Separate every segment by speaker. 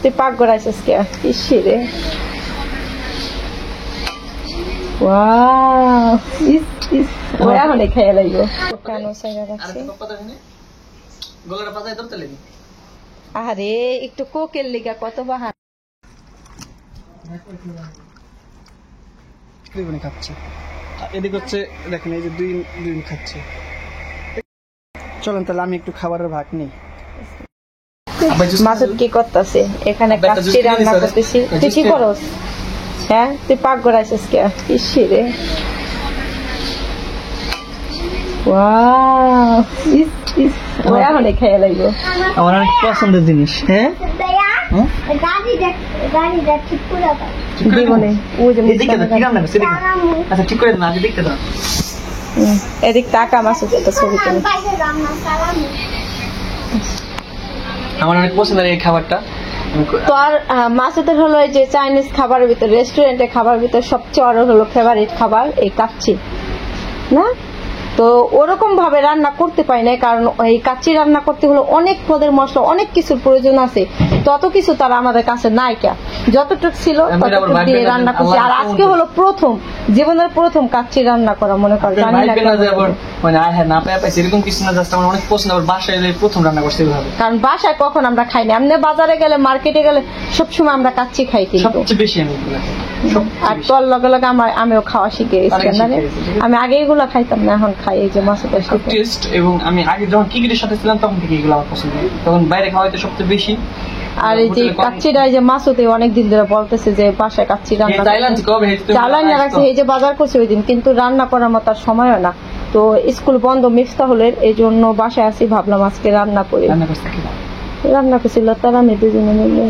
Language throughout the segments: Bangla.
Speaker 1: তুই পাক করাইছিস কে ইসি রে ওয়াও ইস ইস ওরা হলে খেয়ে লাগবে কেন সাইরা রাখছি
Speaker 2: গলাটা পাতায় ধরতে লাগি
Speaker 1: আরে একটু কোকের লিগা কত বাহার
Speaker 2: দুই খাচ্ছে এদিকে হচ্ছে দেখেন এই যে দুই খাচ্ছে চলেন তাহলে আমি একটু খাবারের ভাগ নেই
Speaker 1: মাসুদ কি করতেছে এখানে কাচ্চি রান্না করতেছি তুই কি করস হ্যাঁ তুই পাক করাইছিস কে ইসি রে ওয়াও ইস ইস ওরা হলে খেয়ে লাগবে
Speaker 2: আমার অনেক পছন্দের জিনিস হ্যাঁ আচ্ছা ঠিক করে না দেখতে দাও
Speaker 1: এদিক টাকা মাসুদ একটা ছবি তুলে
Speaker 2: আমার অনেক পছন্দের এই খাবারটা
Speaker 1: তো আর মাসুদের হলো এই যে চাইনিজ খাবারের ভিতরে রেস্টুরেন্টের খাবারের ভিতরে সবচেয়ে বড় হলো ফেভারিট খাবার এই কাচ্চি না তো ওরকম ভাবে রান্না করতে পারি না কারণ এই কাচ্চি রান্না করতে হলো অনেক পদের মশলা অনেক কিছুর প্রয়োজন আছে তত কিছু তারা আমাদের কাছে নাই কে যতটুকু ছিল ততটুকু দিয়ে রান্না করছি আর আজকে হলো প্রথম জীবনের প্রথম কাচ্চি রান্না করা মনে কর জানি না
Speaker 2: মানে না পাইছি এরকম কিছু না জাস্ট আমার অনেক পছন্দ আমার বাসায় প্রথম রান্না করছি এইভাবে
Speaker 1: কারণ বাসায় কখন আমরা খাই না এমনি বাজারে গেলে মার্কেটে গেলে সবসময় আমরা কাচ্চি খাই কিন্তু
Speaker 2: সবচেয়ে বেশি আমি
Speaker 1: আর তোর লগে লগে আমিও খাওয়া শিখে গেছি আমি আগে এগুলো খাইতাম না এখন খাই এই যে মাসুদের সাথে
Speaker 2: টেস্ট এবং আমি আগে যখন ক্রিকেটের সাথে ছিলাম তখন থেকে এগুলো আমার পছন্দ তখন বাইরে খাওয়াইতে সবচেয়ে বেশি
Speaker 1: আর এই যে কাচ্চিটা এই যে মাসুদে অনেকদিন ধরে বলতেছে যে বাসায় কাচ্চি রান্না চালানি রাখছে এই যে বাজার করছে ওই দিন কিন্তু রান্না করার মতো সময় না তো স্কুল বন্ধ মিফতাহুলের এই জন্য বাসায় আসি ভাবলাম আজকে রান্না করি রান্না করছিল তারা আমি দুজনে মিলে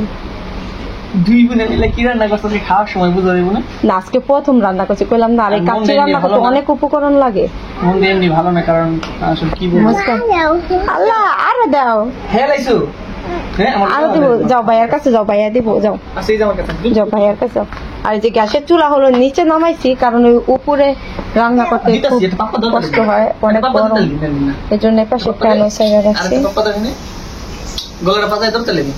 Speaker 2: দুই বোনে মিলে কি রান্না করতে খাওয়ার সময় বুঝা যাবে না
Speaker 1: না আজকে প্রথম রান্না করছি কইলাম না আরে কাচ্চি রান্না করতে অনেক উপকরণ লাগে
Speaker 2: মন দিয়ে এমনি ভালো না কারণ আসলে কি বলবো
Speaker 1: আল্লাহ আরো দাও
Speaker 2: হ্যাঁ লাইছো হ্যাঁ
Speaker 1: আরো দিব যাও ভাইয়ার কাছে যাও ভাইয়া দিব যাও
Speaker 2: আসেই যাও কাছে
Speaker 1: যাও ভাইয়ার কাছে যাও আর যে গ্যাসের চুলা হলো নিচে নামাইছি কারণ ওই উপরে রান্না করতে খুব কষ্ট হয় অনেক গরম এই জন্য পাশে ফ্যান সাইরা রাখছি
Speaker 2: গলাটা পাতায় ধরতে লাগি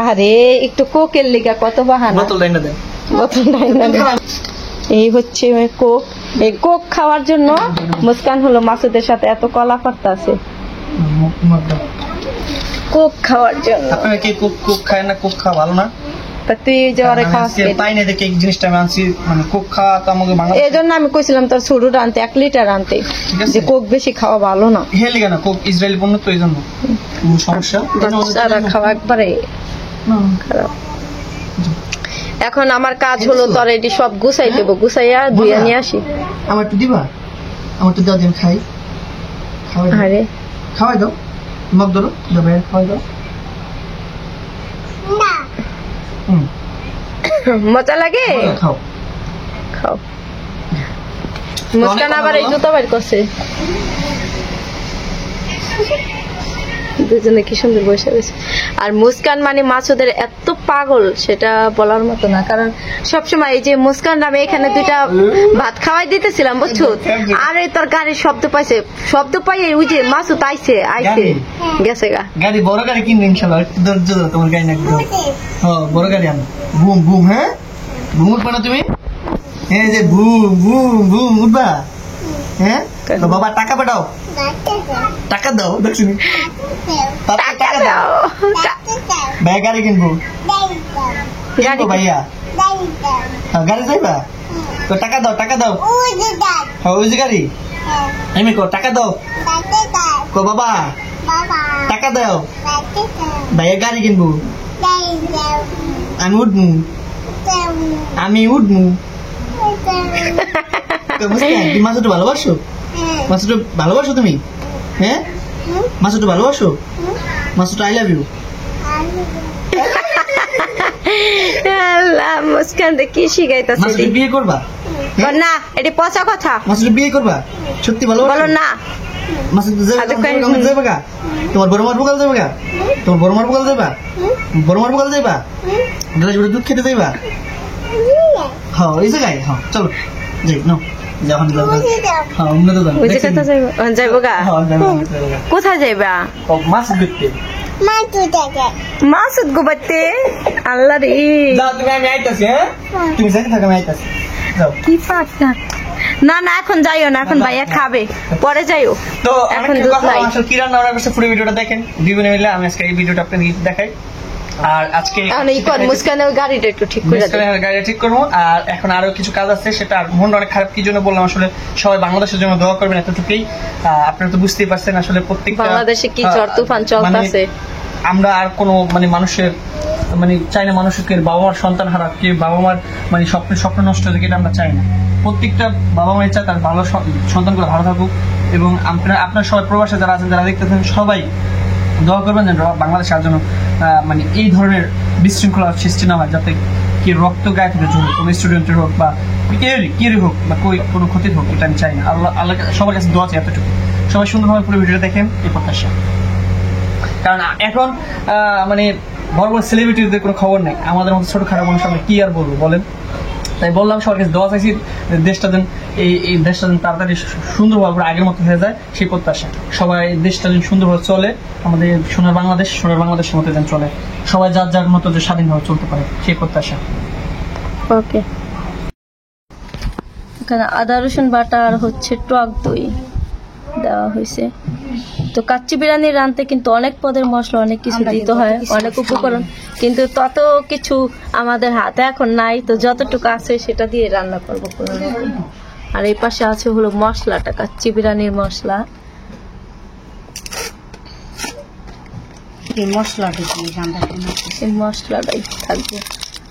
Speaker 1: আরে একটু কোকের লিগা কত বাহানা
Speaker 2: বোতল ডাইনা দেন
Speaker 1: বোতল ডাইনা দেন এই হচ্ছে কোক এই কোক খাওয়ার জন্য মুস্কান হলো মাসুদের সাথে এত কলা পারতা আছে কোক খাওয়ার জন্য
Speaker 2: আপনারা কি কোক খায় না কোক খাওয়া ভালো না
Speaker 1: তা তুই যে আরে খাওয়াস
Speaker 2: পাই না দেখে এই জিনিসটা আমি আনছি মানে কোক খাওয়া তো আমাকে বাংলা
Speaker 1: এই জন্য আমি কইছিলাম তোর ছোটটা আনতে 1 লিটার আনতে যে কোক বেশি খাওয়া ভালো না
Speaker 2: হেলি কেন কোক ইসরায়েলি পণ্য তো এই জন্য সমস্যা
Speaker 1: বাচ্চারা খাওয়া একবারে খারাপ এখন আমার কাজ হলো তোর এটি সব গুছাই দেবো গুছাইয়া ধুইয়া নিয়ে আসি
Speaker 2: আমার একটু দিবা আমার একটু দাও দিন খাই
Speaker 1: আরে
Speaker 2: খাওয়াই দাও মগ ধরো যাবে খাওয়াই দাও
Speaker 1: না মজা লাগে
Speaker 2: খাও
Speaker 1: খাও মুস্কান আবার এই জুতা বের করছে দুজনে কি সুন্দর বসে রয়েছে আর মুস্কান মানে মাসুদের এত পাগল সেটা বলার মতো না কারণ সবসময় এই যে মুস্কান নামে এখানে দুইটা ভাত খাওয়াই দিতেছিলাম বুঝছো আর এই তোর গাড়ির শব্দ পাইছে শব্দ পাই ওই যে মাসুদ আইছে গেছে গা
Speaker 2: গাড়ি বড় গাড়ি কিনবে ইনশাআল্লাহ একটু ধৈর্য ধরো তোমার গাড়ি না হ্যাঁ বড় গাড়ি আনো বুম বুম হ্যাঁ বুম উঠবা না তুমি হ্যাঁ যে বুম বুম বুম উঠবা হ্যাঁ তো বাবা টাকা পাঠাও টাকা দাও দেখছি টাকা দাও ভাই গাড়ি কিনবো ভাইয়া গাড়ি যাইবা তো টাকা দাও হ্যাঁ ওই যে গাড়ি এমনি কো টাকা দাও কো বাবা টাকা দাও ভাইয়া গাড়ি কিনবো আমি উঠবো মাছটা ভালোবাসো মাছটা ভালোবাসো তুমি হ্যাঁ মাছটা ভালোবাসো মাছটা আই লাভ ইউ
Speaker 1: আল্লাহ মুস্কান কি শিখাইতাছে
Speaker 2: মাছটা বিয়ে করবা
Speaker 1: না এটা পচা কথা
Speaker 2: মাছটা বিয়ে করবা সত্যি ভালোবাসো বলো
Speaker 1: না
Speaker 2: মাছটা যাবে গা তোমার বড় মার বকাল যাবে গা তোমার বড় মার বকাল যাবা বড় মার বকাল যাবা দুধ খেতে যাইবা হ্যাঁ এই জায়গায় হ্যাঁ চলো যাই নাও
Speaker 1: কোথায় যাইবা
Speaker 2: মাছ দেখতে
Speaker 1: মাসুদ গোবাতে আল্লাহ রে
Speaker 2: যাও তুমি, আমি আইতাছি। হ্যাঁ তুমি যাইতে থাকো, আমি আইতাছি। যাও।
Speaker 1: কি পাকা না না এখন যাইও না, এখন ভাইয়া খাবে, পরে যাইও।
Speaker 2: তো
Speaker 1: এখন
Speaker 2: অনেক
Speaker 1: দুধ
Speaker 2: কথা
Speaker 1: নাই।
Speaker 2: আসলে কি রান্না বান্না করছে পুরো ভিডিওটা দেখেন, দুজনে মিলে। আমি আজকে এই ভিডিওটা আপনাদের দেখাই। আর আজকে
Speaker 1: এখন এই কর মুস্কানের গাড়িটা একটু ঠিক করে দে।
Speaker 2: গাড়িটা ঠিক করবো। আর এখন আরো কিছু কাজ আছে, সেটা মনটা অনেক খারাপ। কি জন্য বললাম, আসলে সবাই বাংলাদেশের জন্য দোয়া করবেন, এতটুকুই। আপনারা তো বুঝতেই পারছেন আসলে প্রত্যেকটা
Speaker 1: বাংলাদেশে কি ঝড় তুফান চলতেছে।
Speaker 2: আমরা আর কোনো মানুষের চাই না মানুষকে বাবা মার সন্তান হারা, কি বাবা মার স্বপ্ন নষ্ট হয়ে, এটা আমরা চাই না। প্রত্যেকটা বাবা মাই চায় তার ভালো সন্তানগুলো ভালো থাকুক। এবং আপনার সবাই প্রবাসে যারা আছেন, যারা দেখতেছেন, সবাই দোয়া করবেন যেন বাংলাদেশে আর যেন এই ধরনের বিশৃঙ্খলার সৃষ্টি না হয়, যাতে কি রক্ত গায়ে থেকে ঝরুক, কোনো স্টুডেন্টের হোক বা কেউরই হোক বা কোনো ক্ষতির হোক, এটা আমি চাই না। আল্লাহ সবার কাছে দোয়া চাই এতটুকু। সবাই সুন্দরভাবে পুরো ভিডিওটা দেখেন, এই প্রত্যাশা। কারণ এখন বড় বড় সেলিব্রিটিদের কোনো খবর নেই, আমাদের মতো ছোটখাটো মানুষ আমরা কি আর বলবো বলেন। তাই বললাম সবার কাছে দোয়া চাইছি, দেশটা যেন এই দেশটা যেন তাড়াতাড়ি সুন্দরভাবে আগের মতো হয়ে যায়, সেই প্রত্যাশা। সবাই দেশটা যেন সুন্দরভাবে চলে, আমাদের সোনার বাংলাদেশের মতো যেন চলে, সবাই যার যার মতো যে স্বাধীনভাবে চলতে পারে, সেই প্রত্যাশা।
Speaker 1: ওকে, এখানে আদা রসুন বাটা আর হচ্ছে টক দই দেওয়া হয়েছে। তো কাচ্চি বিরিয়ানি রাঁধতে কিন্তু অনেক পদের মশলা, অনেক কিছু দিতে হয়, অনেক উপকরণ, কিন্তু তত কিছু আমাদের হাতে এখন নাই। তো যতটুকু আছে সেটা দিয়ে রান্না করবো কোনো রকম। আর এই পাশে আছে হলো মশলাটা, কাচ্চি বিরিয়ানির মশলা।
Speaker 3: এই
Speaker 1: মশলাটাই থাকবে।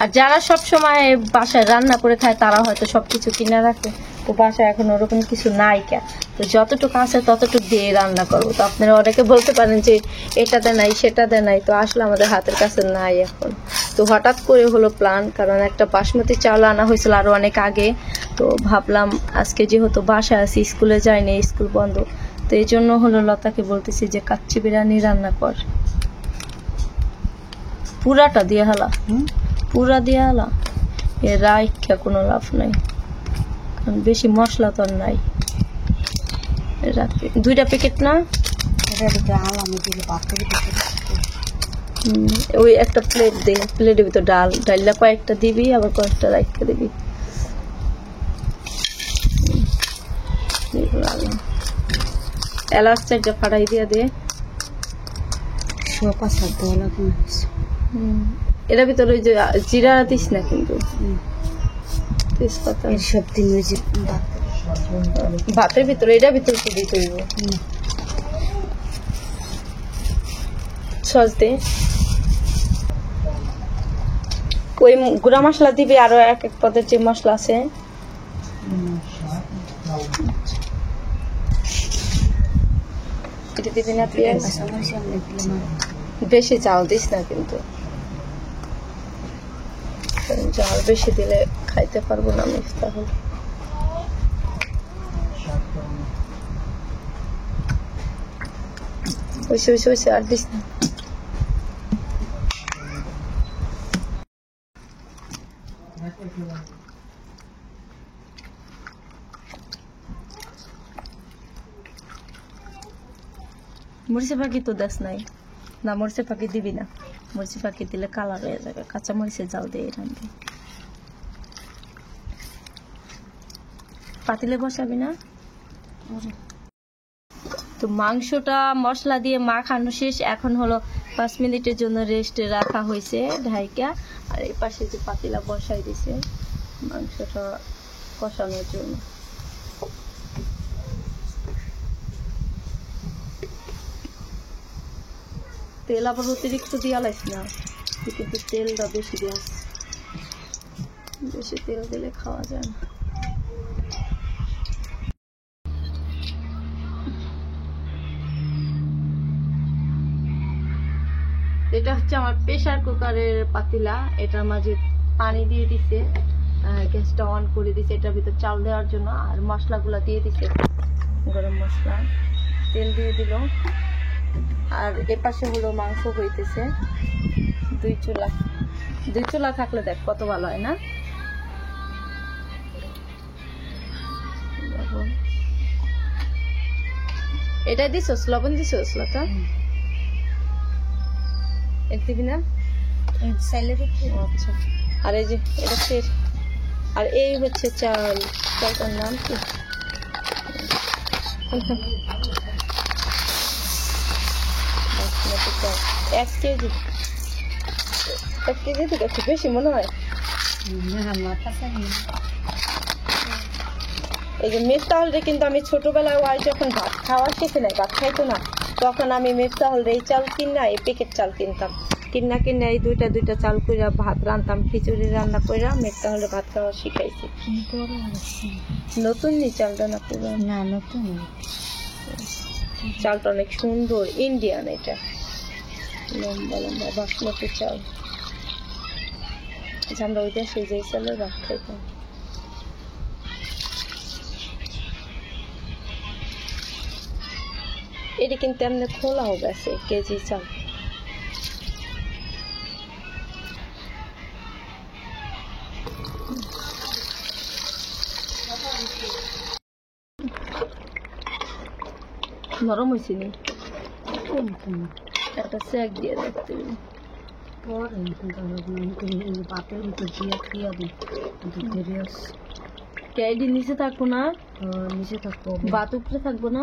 Speaker 1: আর যারা সব সময় বাসায় রান্না করে খায় তারা হয়তো সবকিছু কিনে রাখে, তো বাসায় এখন ওরকম কিছু নাই কে, তো যতটুকু আছে ততটুকু দিয়ে রান্না করবো। তো আপনারা অনেকে বলতে পারেন যে এটাতে নাই সেটাতে নাই, তো আসলে আমাদের হাতের কাছে নাই এখন। তো হঠাৎ করে হলো প্ল্যান, কারণ একটা বাসমতি চাউল আনা হয়েছিল আরো অনেক আগে। তো ভাবলাম আজকে যেহেতু বাসায় আছি, স্কুলে যাইনি, স্কুল বন্ধ, তো এই জন্য হলো লতাকে বলতেছি যে কাচ্চি বিরিয়ানি রান্না কর। পুরাটা দিয়ে হালা, পুরা দিয়ে হালা, এ রাইখা কোনো লাভ নাই, কারণ বেশি মশলা তো আর নাই। দুইটা প্যাকেট না, ওই একটা প্লেট দে, প্লেটের ভিতর ডালটা কয়েকটা দিবি, আবার কয়েকটা রাইখা দিবি। এলাচ চারটা ফাটাই দিয়া দে। এটার ভিতরে ওই যে জিরা দিস না কিন্তু, তেজপাতা
Speaker 3: সব দিন ওই যে
Speaker 1: ভাতের ভিতরে, এটার ভিতরে কি দিতে হইব, সস দে। ওই গুঁড়া মশলা দিবি, আরো এক এক পদের যে মশলা আছে। এটা দিবি না পেঁয়াজ, বেশি চাল দিস না কিন্তু, চাল বেশি দিলে খাইতে পারবো না আমি। তাহলে ওইসে আর দিস না। মরিচে পাখি তো দেশ নাই না, মরিচে পাখি দিবি না, মরিচে পাখি দিলে কালার হয়ে যাবে। কাঁচা মরিচের জাল দিয়ে রাখবি। পাতিলে বসাবি না। তো মাংসটা মশলা দিয়ে মাখানো শেষ, এখন হলো 5 মিনিটের জন্য রেস্টে রাখা হয়েছে ঢাইকা। আর এই পাশে যে পাতিলা বসাই দিছে মাংসটা কষানোর জন্য। তেল আবার অতিরিক্ত দিয়া লাগছে না, কিন্তু তেলটা বেশি দেওয়া, বেশি তেল দিলে খাওয়া যায় না। এটা হচ্ছে আমার প্রেসার কুকারের পাতিলা, এটার মাঝে পানি দিয়ে দিছে, গ্যাসটা অন করে দিছে এটার ভিতর চাল দেওয়ার জন্য। আর মশলাগুলো দিয়ে দিছে, গরম মশলা, তেল দিয়ে দিল। আর এপাশে হলো মাংস হইতেছে। দুই চুলা থাকলে দেখ কত ভালো হয় না। এটাই দিছস, লবণ দিছস লতা? এর দিবি না? আচ্ছা। আর এই যে এটা ফের, আর এই হচ্ছে চাল, চালটার নাম কি? বাসমতি চাল 1 কেজি। 1 কেজি থেকে একটু বেশি মনে হয়। এই যে মিফতাহলরে কিন্তু আমি ছোটবেলায় ওয়াই যখন ভাত খাওয়া শিখে নাই, ভাত খাইতো না, তখন আমি মিফতাহলরে এই চাল কিনা, এই প্যাকেট চাল কিনতাম, কিনা এই দুইটা চাল কইরা ভাত রান্তাম, খিচুড়ি রান্না কইরা মিফতাহলরে ভাত খাওয়া শিখাইছি। নতুন নি চালটা না পুরো?
Speaker 3: না, নতুন।
Speaker 1: চালটা অনেক সুন্দর, ইন্ডিয়ান, এটা লম্বা লম্বা বাসমতি চাল। আমরা ওই দেশে যে চালের ভাত খাইতাম। এটা কিন্তু এমনি খোলাও গেছে কেজি চাল। নরম হয়েছে নি? একটা চেক দিয়ে দেখতে হবে।
Speaker 3: পাতের ভিতর দিয়ে খেয়ে দিই,
Speaker 1: ক্যাডি নিচে থাকবো না,
Speaker 3: নিচে থাকবো।
Speaker 1: বাত উপরে থাকবো না।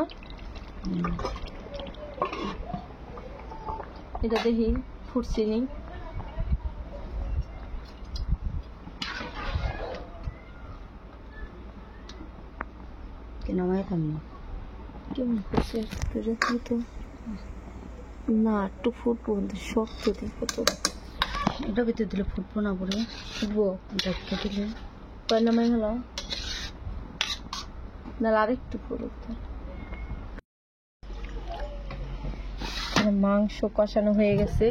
Speaker 1: এটা দেখি ফুটছি নি।
Speaker 3: নামাই থামি
Speaker 1: কেমন করছে একটু দেখি তো। না, একটু ফুটবো, শক্ত দেখো তো।
Speaker 3: এটা ভিতরে দিলে ফুটবো না পরে,
Speaker 1: ফুটবো
Speaker 3: দেখতে দিলে
Speaker 1: কয় নামাই হলো না, আরেকটু ফুটুক তো। মাংস কষানো হয়ে গেছে।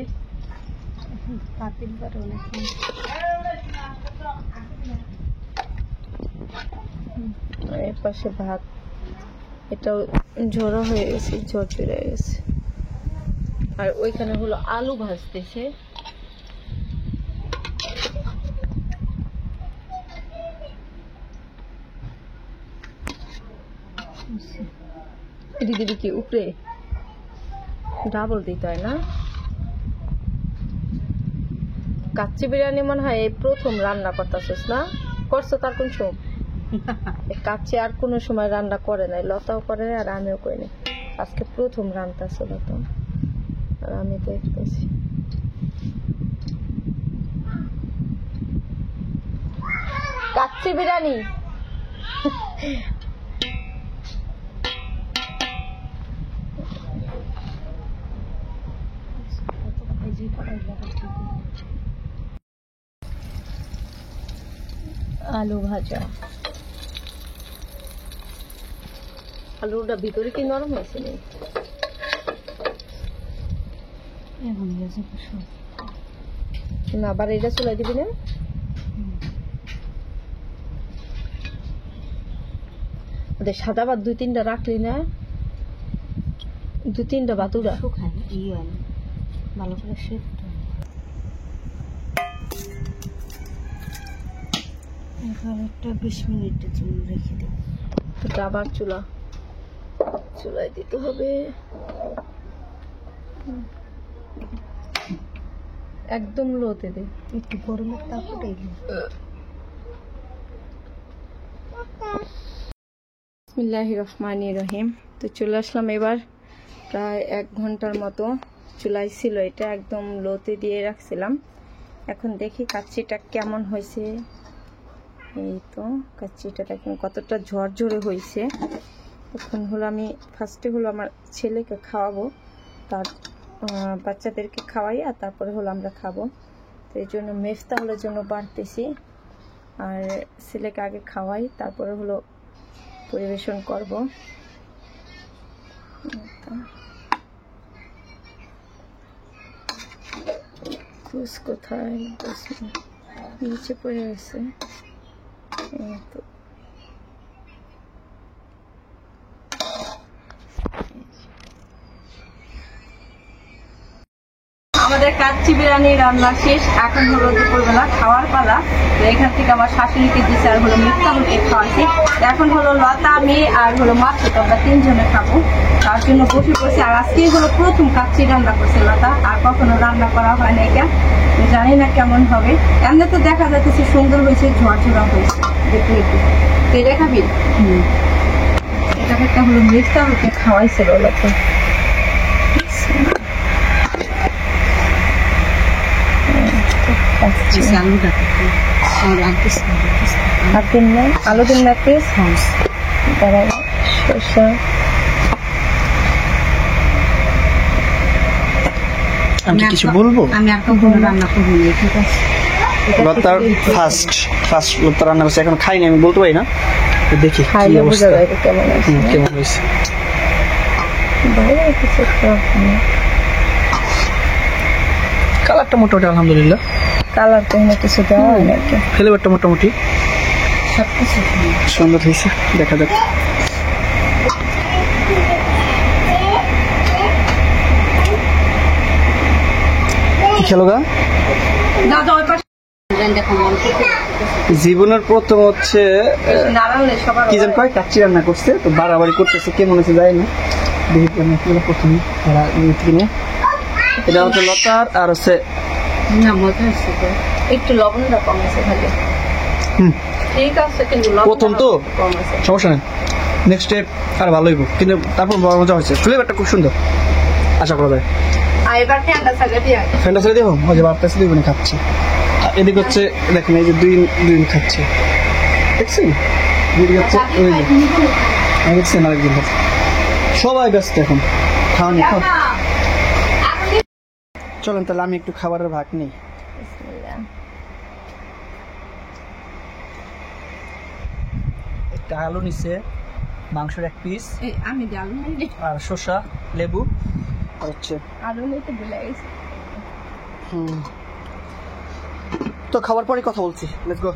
Speaker 3: পাতিল পারে অনেক।
Speaker 1: এর পাশে ভাত, এটাও ঝোড়া হয়ে গেছে, ঝরঝরে হয়ে গেছে। আর ওইখানে হলো আলু ভাজতেছে। এটি দিবি কি উপরে? ডাবল দিতে হয় না? কাচ্চি বিরিয়ানি মনে হয় এই প্রথম রান্না করতেছিস না? করছো তার কোন সময়? কাচ্চি আর কোনো সময় রান্না করে নাই, লতাও করে নাই আর আমিও করি নাই, আজকে প্রথম রান্নাছে লতা, আর আমি দেখতেছি। কাচ্চি বিরিয়ানি আলু ভাজা। আলুটা ভিতরে কি নরম হয়েছে নি?
Speaker 3: এখন গেছে
Speaker 1: না, আবার এটা চুলাই দিবি না? ওদের সাদা ভাত 2-3টা রাখলি না? 2-3টা বাতুরা
Speaker 3: শুকায় ভালো করে সেদ্ধ। এখন একটা 20 মিনিটের জন্য রেখে দিই।
Speaker 1: এটা আবার চুলাই দিতে হবে। একদম লোতে দে,
Speaker 3: একটু গরমের তাপ উঠে গেল।
Speaker 1: বিসমিল্লাহির রহমানির রহিম। তো চলে আসলাম এবার, প্রায় 1 ঘন্টার মতো চুলাই ছিল, এটা একদম লোতে দিয়ে রাখছিলাম। এখন দেখি কাচ্চিটা কেমন হয়েছে। এই তো কাচ্চিটা দেখুন কতটা ঝরঝরে হয়েছে। এখন হলো আমি ফার্স্টে হলো আমার ছেলেকে খাওয়াবো, তার বাচ্চাদেরকে খাওয়াই, আর তারপরে হলো আমরা খাবো। তো এই জন্য মিফতাহলের জন্য বাড়তেছি, আর ছেলেকে আগে খাওয়াই, তারপরে হলো পরিবেশন করব। কুস কোথায় নিচে পড়ে গেছে। এই তো আমাদের আমাদের কাচ্চি বিরিয়ানি রান্না শেষ, এখন হলো দুপুরবেলা খাওয়ার পালা। তো এখান থেকে আমার শাশুড়িকে দিচ্ছে আর হলো মিথ্যাকে খাওয়াচ্ছি। এখন হলো লতা, আমি আর হলো মাসুদ, আমরা তিনজনে খাবো, তার জন্য বসে বসে। আর আজকে হলো প্রথম কাচ্চি রান্না করছে লতা, আর কখনো রান্না করা হয় না এটা, জানি না কেমন হবে। এমনি তো দেখা যাচ্ছে সুন্দর হয়েছে, ঝরঝরা হয়েছে, দেখতে একটু তেলে খাবি। এটাকে একটা হলো মিথ্যাকে খাওয়াইছিল লতা। আলু দিন না পিস, শসা।
Speaker 2: আমি কিছু বলবো?
Speaker 3: আমি আর কখনো রান্না করবো না, ঠিক আছে?
Speaker 2: লতার ফার্স্ট লতা রান্না করছে, এখন খাইনি, আমি বলতে পারি না। তো দেখি কি
Speaker 1: খাইলে বোঝা
Speaker 2: অবস্থা,
Speaker 1: যাবে কেমন আছে।
Speaker 2: কেমন হয়েছে।
Speaker 1: ভালো কিছু একটা
Speaker 2: কালারটা মোটামুটি আলহামদুলিল্লাহ,
Speaker 1: কালার তো এখানে কিছু দেওয়া হয় না আর কি।
Speaker 2: ফ্লেভারটা মোটামুটি
Speaker 3: সবকিছু
Speaker 2: সুন্দর হয়েছে, দেখা যাক। কি খেলো গা?
Speaker 1: দাদা ওই পাশে
Speaker 3: দেখো মন থেকে
Speaker 2: জীবনের প্রথম হচ্ছে
Speaker 1: নাড়ালে সবার
Speaker 2: কি যেন কয় কাচ্চি রান্না করছে, তো বাড়াবাড়ি করতেছে, কেমন হয়েছে যায় না। দেখি রান্না করলো প্রথমে কিনে। এটা হচ্ছে লতার, আর হচ্ছে
Speaker 3: না মজা হচ্ছে তো।
Speaker 1: একটু লবণটা কম আছে খালি।
Speaker 2: হুম,
Speaker 1: ঠিক আছে, কিন্তু লবণটা
Speaker 2: প্রথম তো
Speaker 1: কম আছে।
Speaker 2: সমস্যা নেই, নেক্সট স্টেপ আর ভালো হইব, কিন্তু তারপর বড় মজা হয়েছে, ফ্লেভারটা খুব সুন্দর, আশা করা যায়।
Speaker 1: আর এবার ঠান্ডা থাকলে দিয়ে
Speaker 2: ফ্যানটা ছেড়ে দেখো, ওই যে বাপটা দুই বোনে খাচ্ছে, আর এদিকে হচ্ছে দেখেন এই যে দুই খাচ্ছে, দেখছেন? এদিকে হচ্ছে ওই যে দেখছেন আরেকদিন খাচ্ছে, সবাই ব্যস্ত এখন খাওয়ানি খাও। চলেন তাহলে আমি একটু খাবারের ভাগ নেই। একটা আলু নিচ্ছে, মাংসের এক পিস,
Speaker 1: আমি আলু নেই,
Speaker 2: আর শসা, লেবু, আর হচ্ছে
Speaker 1: আলু নেই তো ভুলে গেছি।
Speaker 2: তো খাবার পরে কথা বলছি, লেটস গো।